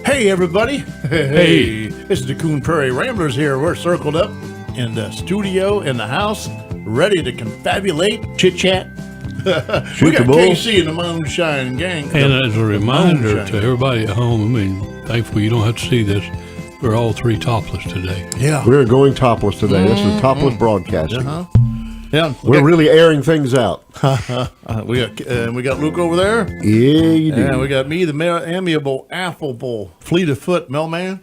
Hey, everybody. Hey. This is the Coon Prairie Ramblers here. We're circled up in the studio, in the house, ready to confabulate, chit-chat. We got KC and the Moonshine Gang. And as a reminder to everybody at home, I mean, thankfully you don't have to see this. We're all three topless today. Yeah. We're going topless today. This is topless broadcasting. Yeah. We're really airing things out. We got Luke over there. Yeah, you do. And we got me, the amiable, affable, fleet of foot mailman.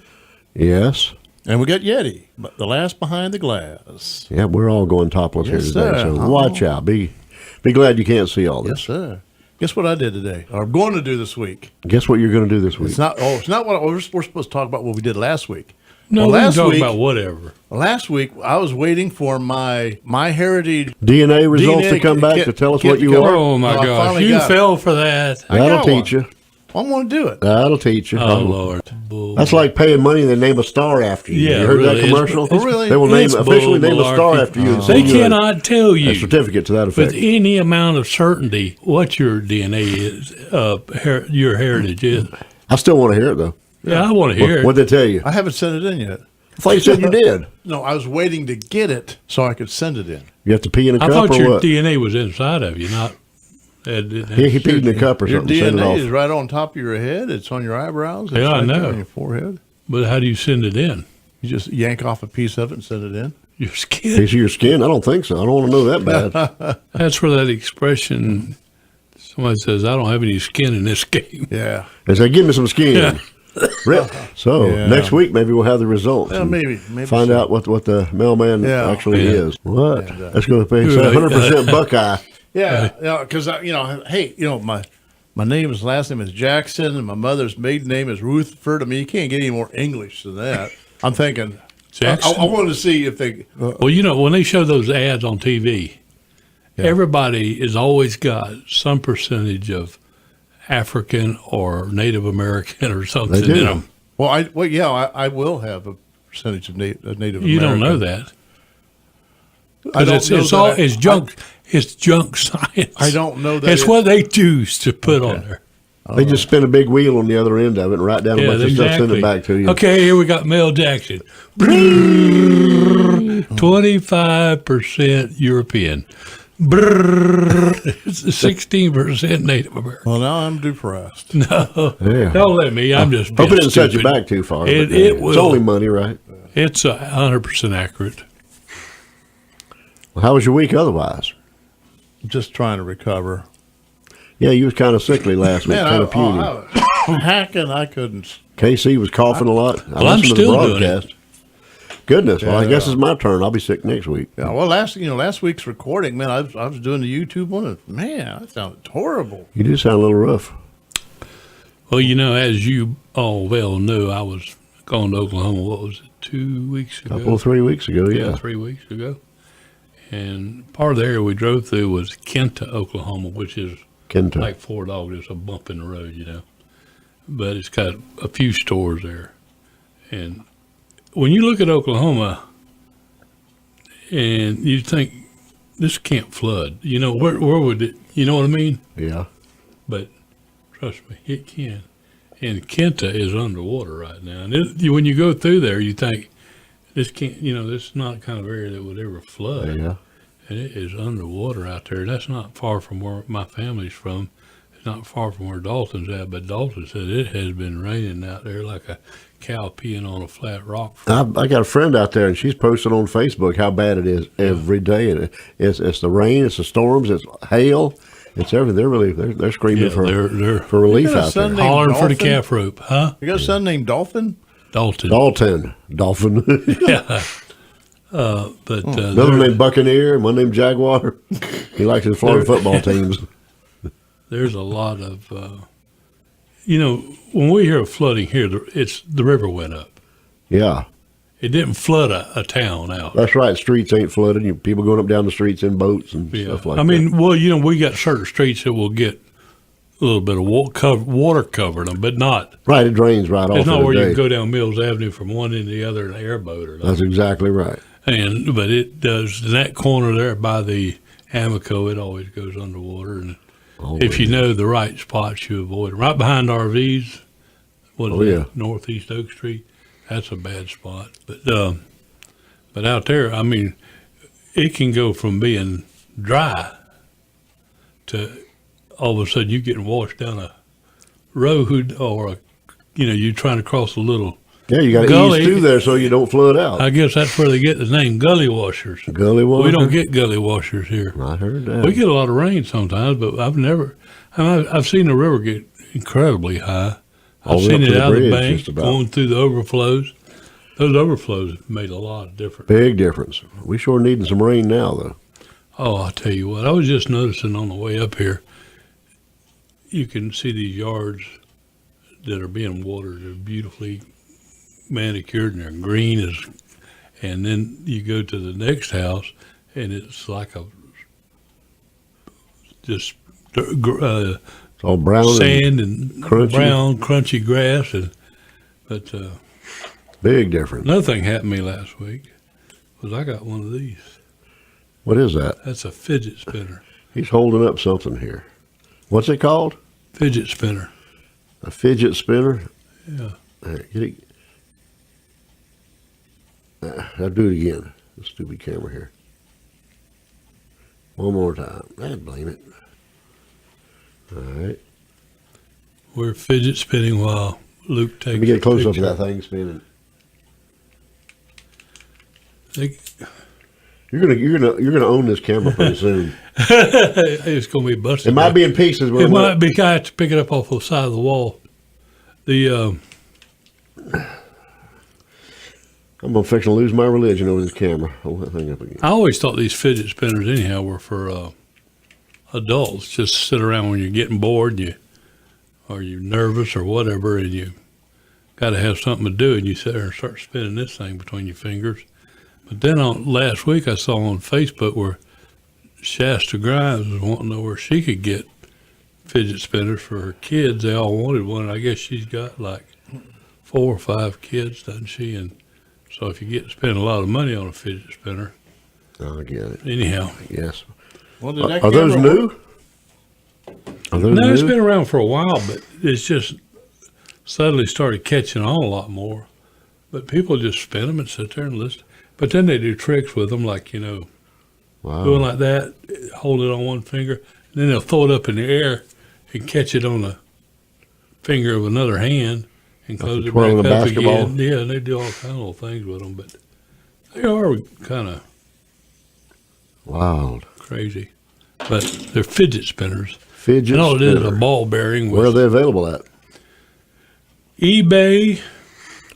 Yes. And we got Yeti, the last behind the glass. Yeah, we're all going topless here today. Sir. So watch out. Be glad you can't see all this. Yes, sir. Guess what I did today? Or I'm going to do this week. Guess what you're going to do this week? It's not what we're supposed to talk about. What we did last week. No, we can talk about whatever. Last week, I was waiting for my heritage DNA results to come back to tell us what you are. Oh, my gosh. You fell for that. That'll teach you. I'm going to do it. That'll teach you. Oh, Lord. That's like paying money and they name a star after you. Yeah, you heard really, that commercial? Really? They will officially name a star after you. They cannot tell you a certificate to that effect. with any amount of certainty what your DNA is, your heritage is. I still want to hear it, though. Yeah, I want to hear it. What'd they tell you? I haven't sent it in yet. I thought you said you did. No, I was waiting to get it so I could send it in. You have to pee in a cup I thought or your what? DNA was inside of you, not. He peed in a cup or Your something. Send it DNA off. is right on top of your head. It's on your eyebrows. It's Yeah, I right there know. on your forehead. But how do you send it in? You just yank off a piece of it and send it in. Your skin. Piece of your skin? I don't think so. I don't want to know that bad. That's where that expression, somebody says, I don't have any skin in this game. Yeah. They say, give me some skin. Rip. So next week maybe we'll have the results. Yeah, maybe find out what the mailman actually is. What? That's going to pay 100% Buckeye. Yeah, because hey, my last name is Jackson, and my mother's maiden name is Rutherford. I mean, you can't get any more English than that. I'm thinking. Jackson? I wanted to see if they. Well, when they show those ads on TV, everybody has always got some percentage of African or Native American or something They do. in them. Well, I will have a percentage of Native American. You don't know that. I don't know that. It's junk. It's junk science. I don't know that. It's what they choose to put on there. They just spin a big wheel on the other end of it and write down a bunch of stuff, send it back to you. Okay, here we got Mel Jackson. 25% European. 16% Native American. Well, now I'm depressed. No, Yeah. don't let me. I'm just Hope it didn't set you stupid. back too far. It It's will. only money, right? It's 100% accurate. Well, how was your week otherwise? Just trying to recover. Yeah, you was kind of sickly last week, kind of puny. I was hacking. I couldn't. KC was coughing a lot. Well, I'm listened to the still doing broadcast. Goodness. Well, I Yeah. guess it's my turn. I'll be sick next week. Yeah, well, last week's recording, man, I was doing the YouTube one, and man, that sounded horrible. You do sound a little rough. Well, as you all well know, I was going to Oklahoma, what was it, 2 weeks ago? Couple 3 weeks ago, yeah. 3 weeks ago. And part of the area we drove through was Kenta, Oklahoma, which is Kentucky. like Fort Dog, just a bump in the road, But it's got a few stores there. And when you look at Oklahoma and you think, this can't flood, where would it, you know what I mean? Yeah. But trust me, it can. And Kenta is underwater right now. And when you go through there, you think, this can't, this is not the kind of area that would ever flood. Yeah. And it is underwater out there. That's not far from where my family's from. It's not far from where Dalton's at, but Dalton said it has been raining out there like a cow peeing on a flat rock. I got a friend out there, and she's posted on Facebook how bad it is every day. And it's the rain, it's the storms, it's hail, it's everything. They're screaming for relief You got a out son there. named Hollering for the Dolphin? calf rope, huh? You got a son named Dolphin? Dalton. Dolphin. Yeah. But Another named Buccaneer and one named Jaguar. He likes his Florida football teams. there's a lot of, when we hear of flooding here, the river went up. Yeah. It didn't flood a town out. That's right. Streets ain't flooded. People going up down the streets in boats and stuff like that. I mean, well, we got certain streets that will get a little bit of water covered them, but not. Right, it drains right off. It's not in a where you day. can go down Mills Avenue from one end to the other in an airboat or nothing. That's exactly right. But it does in that corner there by the Amico. It always goes underwater, and if you know the right spots, you avoid it. Right behind RVs, Northeast Oak Street. That's a bad spot. But out there, I mean, it can go from being dry to all of a sudden you getting washed down a road or you're trying to cross a little. Yeah, you got to ease through there so you don't flood out. I guess that's where they get the name gully washers. Gully washers? We don't get gully washers here. I heard that. We get a lot of rain sometimes, but I've seen the river get incredibly high. I've seen it out of the bank, going through the overflows. Those overflows made a lot of difference. Big difference. We sure needing some rain now, though. Oh, I'll tell you what. I was just noticing on the way up here, you can see these yards that are being watered. They're beautifully manicured and they're green and then you go to the next house and it's like just it's all brown sand and crunchy. Brown crunchy grass but big difference. Another thing happened to me last week was I got one of these. What is that? That's a fidget spinner. He's holding up something here. What's it called? Fidget spinner. A fidget spinner? Yeah. Get it. I'll do it again. The stupid camera here. One more time. I'd blame it. All right. We're fidget spinning while Luke takes. Let me get close up to that thing spinning. You're gonna own this camera pretty soon. It's gonna be busted. It might be in pieces. It might be. I have to pick it up off the side of the wall. I'm gonna fix to lose my religion over this camera. Hold that thing up again. I always thought these fidget spinners anyhow were for adults. Just sit around when you're getting bored, or you're nervous or whatever, and you got to have something to do, and you sit there and start spinning this thing between your fingers. But then last week I saw on Facebook where Shasta Grimes was wanting to know where she could get fidget spinners for her kids. They all wanted one. I guess she's got like 4 or 5 kids, doesn't she? And so if you get to spend a lot of money on a fidget spinner. I get it. Anyhow. Yes. Well, are those new? It's been around for a while, but it's just suddenly started catching on a lot more. But people just spin them and sit there and listen. But then they do tricks with them, like, doing like that, hold it on one finger, and then they'll throw it up in the air and catch it on the finger of another hand and close it back up again. Yeah, and they do all kinds of little things with them, but they are kind of wild, crazy. But they're fidget spinners. Fidget all it spinner. is a ball bearing. Where are they available at? eBay.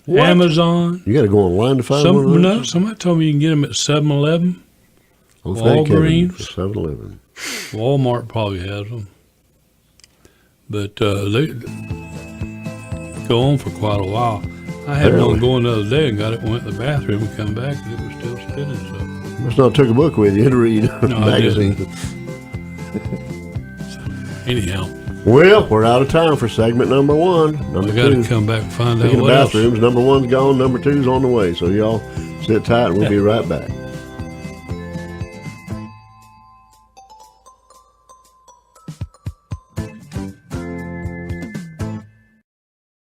What? Amazon. You got to go online to find one. No, somebody told me you can get them at 7-Eleven, Walgreens, 7-Eleven. Walmart probably has them, but they go on for quite a while. I had one going the other day and got it. Went to the bathroom and come back and it was still spinning. So must not took a book with you to read a magazine. Anyhow. Well, we're out of time for segment number 1. Number 2. I got to come back and find out what bathrooms, else. Number 1's gone, number 2's on the way. So y'all sit tight and we'll be right back.